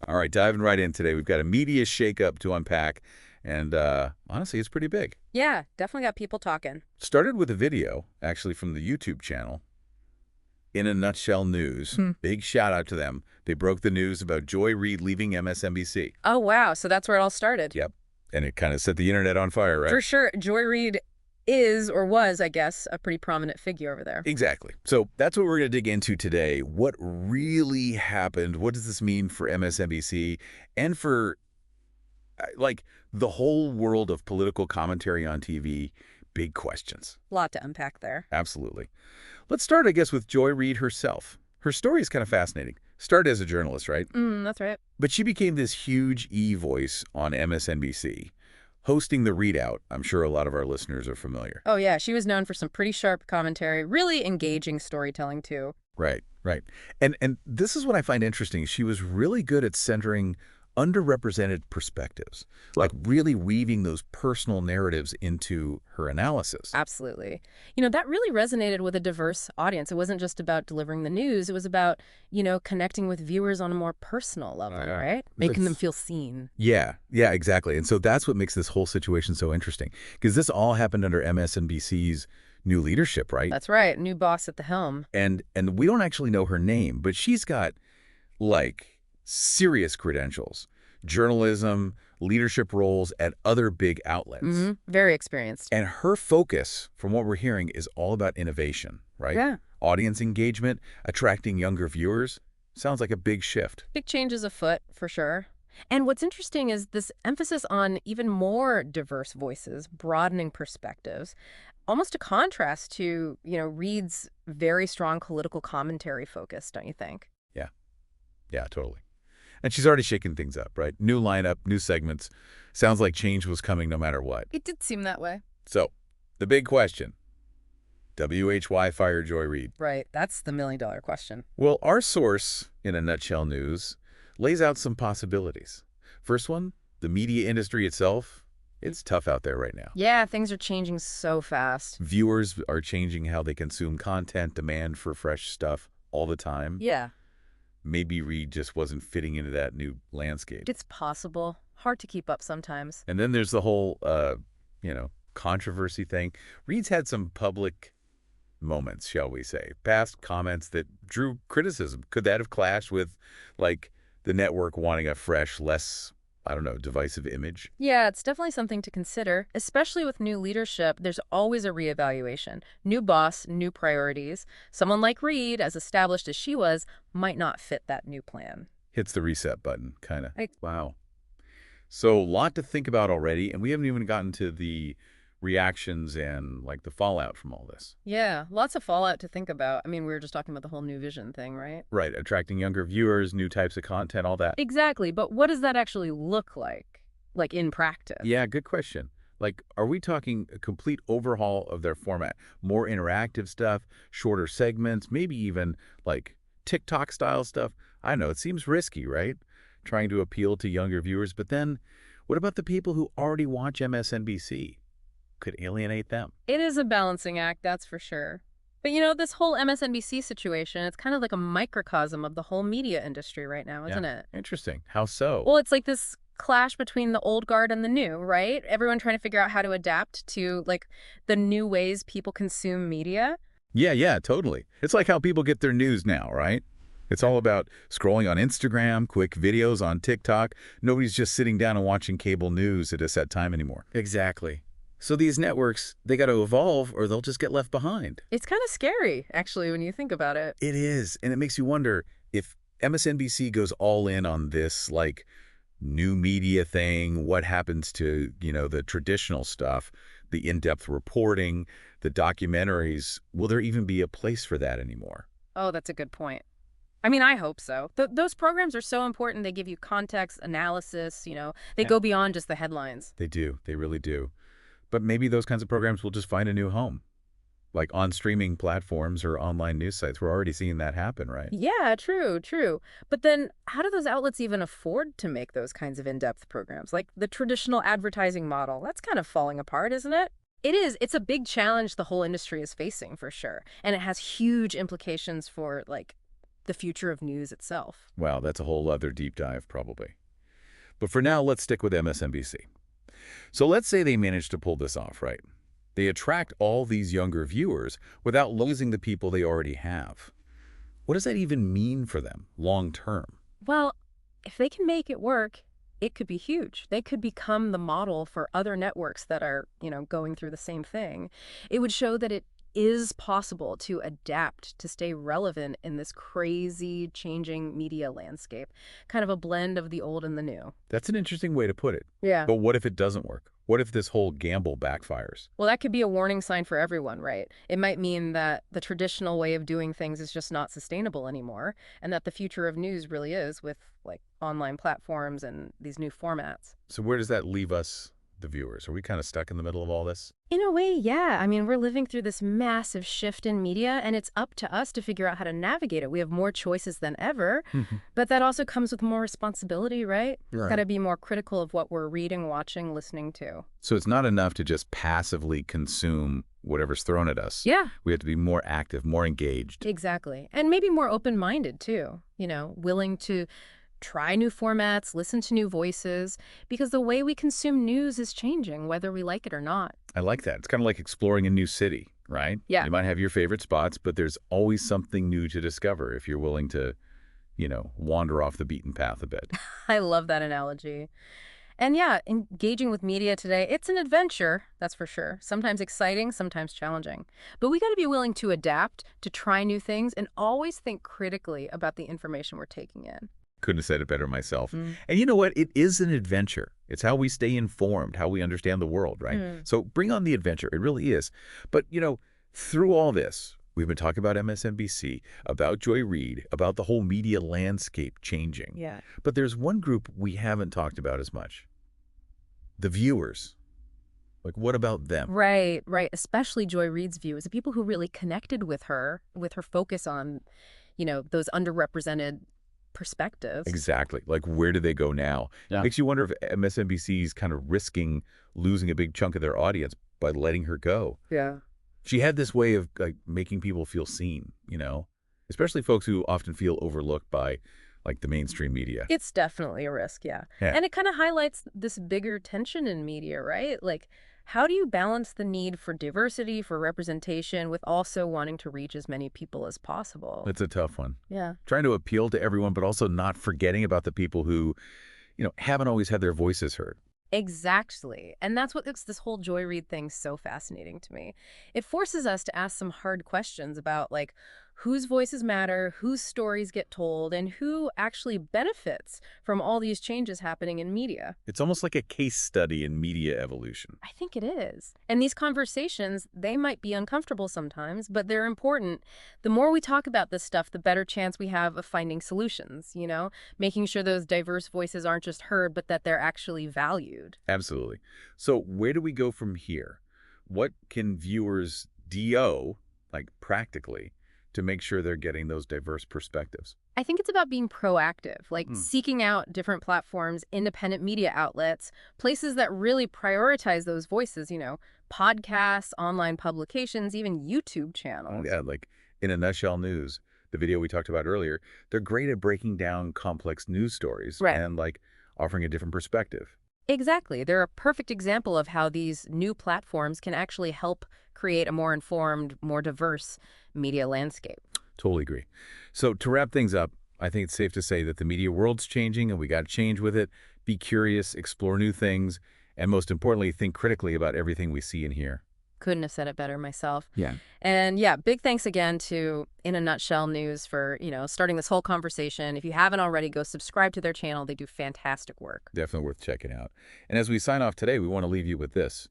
All right, diving right in today. We've got a media shakeup to unpack, and honestly, it's pretty big. Yeah, definitely got people talking. Started with a video, actually, from the YouTube channel, In a Nutshell News. Hmm. Big shout out to them. They broke the news about Joy Reid leaving MSNBC. Oh, wow. So that's where it all started. Yep. And it kind of set the internet on fire, right? For sure. Joy Reid is, or was, I guess, a pretty prominent figure over there. Exactly. So that's what we're going to dig into today. What really happened? What does this mean for MSNBC and for, the whole world of political commentary on TV? Big questions. A lot to unpack there. Absolutely. Let's start, I guess, with Joy Reid herself. Her story is kind of fascinating. Started as a journalist, right? That's right. But she became this huge E-voice on MSNBC, hosting the Readout. I'm sure a lot of our listeners are familiar. Oh, yeah. She was known for some pretty sharp commentary, really engaging storytelling, too. Right, right. And this is what I find interesting. She was really good at centering underrepresented perspectives, like really weaving those personal narratives into her analysis. Absolutely. That really resonated with a diverse audience. It wasn't just about delivering the news. It was about, connecting with viewers on a more personal level, right? Making them feel seen. Yeah, exactly. And so that's what makes this whole situation so interesting, because this all happened under MSNBC's new leadership, right? That's right. New boss at the helm. And we don't actually know her name, but she's got, serious credentials, journalism, leadership roles at other big outlets. Very experienced. And her focus, from what we're hearing, is all about innovation, right? Yeah. Audience engagement, attracting younger viewers. Sounds like a big shift. Big changes afoot, for sure. And what's interesting is this emphasis on even more diverse voices, broadening perspectives, almost a contrast to, Reid's very strong political commentary focus, don't you think? Yeah, totally. And she's already shaking things up, right? New lineup, new segments. Sounds like change was coming no matter what. It did seem that way. So, the big question. WHY fire Joy Reid? Right. That's the million-dollar question. Well, our source, In a Nutshell News, lays out some possibilities. First one, the media industry itself. It's tough out there right now. Yeah, things are changing so fast. Viewers are changing how they consume content, demand for fresh stuff all the time. Yeah. Maybe Reid just wasn't fitting into that new landscape. It's possible. Hard to keep up sometimes. And then there's the whole, controversy thing. Reid's had some public moments, shall we say, past comments that drew criticism. Could that have clashed with, the network wanting a fresh, less, divisive image? Yeah, it's definitely something to consider, especially with new leadership. There's always a reevaluation. New boss, new priorities. Someone like Reid, as established as she was, might not fit that new plan. Hits the reset button, kind of. Right. Wow. So a lot to think about already, and we haven't even gotten to the reactions and, the fallout from all this. Yeah, lots of fallout to think about. I mean, we were just talking about the whole new vision thing, right? Right, attracting younger viewers, new types of content, all that. Exactly, but what does that actually look like in practice? Yeah, good question. Are we talking a complete overhaul of their format? More interactive stuff, shorter segments, maybe even, TikTok-style stuff? I don't know, it seems risky, right? Trying to appeal to younger viewers, but then what about the people who already watch MSNBC? Could alienate them. It is a balancing act, that's for sure. But this whole MSNBC situation, it's kind of like a microcosm of the whole media industry right now, isn't it? Interesting. How so? Well, it's like this clash between the old guard and the new, right? Everyone trying to figure out how to adapt to, the new ways people consume media. Yeah, totally. It's like how people get their news now, right? It's all about scrolling on Instagram, quick videos on TikTok. Nobody's just sitting down and watching cable news at a set time anymore. Exactly. So these networks, they got to evolve or they'll just get left behind. It's kind of scary, actually, when you think about it. It is. And it makes you wonder if MSNBC goes all in on this, new media thing, what happens to, the traditional stuff, the in-depth reporting, the documentaries. Will there even be a place for that anymore? Oh, that's a good point. I mean, I hope so. Those programs are so important. They give you context, analysis, they go beyond just the headlines. They do. They really do. But maybe those kinds of programs will just find a new home, on streaming platforms or online news sites. We're already seeing that happen, right? Yeah, true. But then how do those outlets even afford to make those kinds of in-depth programs? Like the traditional advertising model, that's kind of falling apart, isn't it? It is. It's a big challenge the whole industry is facing, for sure. And it has huge implications for, the future of news itself. Wow, that's a whole other deep dive, probably. But for now, let's stick with MSNBC. So let's say they manage to pull this off, right? They attract all these younger viewers without losing the people they already have. What does that even mean for them long term? Well, if they can make it work, it could be huge. They could become the model for other networks that are, going through the same thing. It would show that it is possible to adapt to stay relevant in this crazy changing media landscape. Kind of a blend of the old and the new. That's an interesting way to put it. Yeah. But what if it doesn't work? What if this whole gamble backfires? Well, that could be a warning sign for everyone, right? It might mean that the traditional way of doing things is just not sustainable anymore, and that the future of news really is with like online platforms and these new formats. So where does that leave us, the viewers? Are we kind of stuck in the middle of all this? In a way, yeah. I mean, we're living through this massive shift in media, and it's up to us to figure out how to navigate it. We have more choices than ever, but that also comes with more responsibility, right? Right. Got to be more critical of what we're reading, watching, listening to. So it's not enough to just passively consume whatever's thrown at us. Yeah. We have to be more active, more engaged. Exactly. And maybe more open-minded, too. Willing to try new formats, listen to new voices, because the way we consume news is changing, whether we like it or not. I like that. It's kind of like exploring a new city, right? Yeah. You might have your favorite spots, but there's always something new to discover if you're willing to, wander off the beaten path a bit. I love that analogy. And yeah, engaging with media today, it's an adventure, that's for sure. Sometimes exciting, sometimes challenging. But we got to be willing to adapt, to try new things, and always think critically about the information we're taking in. Couldn't have said it better myself. And you know what? It is an adventure. It's how we stay informed, how we understand the world, right? So bring on the adventure. It really is. But, through all this, we've been talking about MSNBC, about Joy Reid, about the whole media landscape changing. Yeah. But there's one group we haven't talked about as much. The viewers. Like, what about them? Right. Especially Joy Reid's viewers, the people who really connected with her focus on, those underrepresented perspectives. Exactly. Like, where do they go now? Yeah. Makes you wonder if MSNBC's kind of risking losing a big chunk of their audience by letting her go. Yeah. She had this way of making people feel seen, especially folks who often feel overlooked by the mainstream media. It's definitely a risk, yeah. And it kind of highlights this bigger tension in media, right? Like, how do you balance the need for diversity, for representation, with also wanting to reach as many people as possible? It's a tough one. Yeah. Trying to appeal to everyone, but also not forgetting about the people who, haven't always had their voices heard. Exactly. And that's what makes this whole Joy Reid thing so fascinating to me. It forces us to ask some hard questions about, whose voices matter, whose stories get told, and who actually benefits from all these changes happening in media. It's almost like a case study in media evolution. I think it is. And these conversations, they might be uncomfortable sometimes, but they're important. The more we talk about this stuff, the better chance we have of finding solutions, making sure those diverse voices aren't just heard, but that they're actually valued. Absolutely. So where do we go from here? What can viewers do, practically, to make sure they're getting those diverse perspectives? I think it's about being proactive, seeking out different platforms, independent media outlets, places that really prioritize those voices, podcasts, online publications, even YouTube channels. Yeah, in a nutshell news, the video we talked about earlier, they're great at breaking down complex news stories and offering a different perspective. Exactly. They're a perfect example of how these new platforms can actually help create a more informed, more diverse media landscape. Totally agree. So to wrap things up, I think it's safe to say that the media world's changing and we got to change with it. Be curious, explore new things, and most importantly, think critically about everything we see and hear. Couldn't have said it better myself. Yeah. And yeah, big thanks again to In a Nutshell News for, starting this whole conversation. If you haven't already, go subscribe to their channel. They do fantastic work. Definitely worth checking out. And as we sign off today, we want to leave you with this.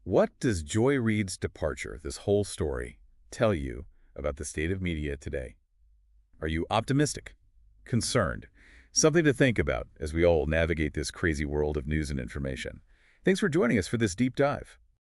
What does Joy Reid's departure, this whole story, tell you about the state of media today? Are you optimistic? Concerned? Something to think about as we all navigate this crazy world of news and information. Thanks for joining us for this deep dive.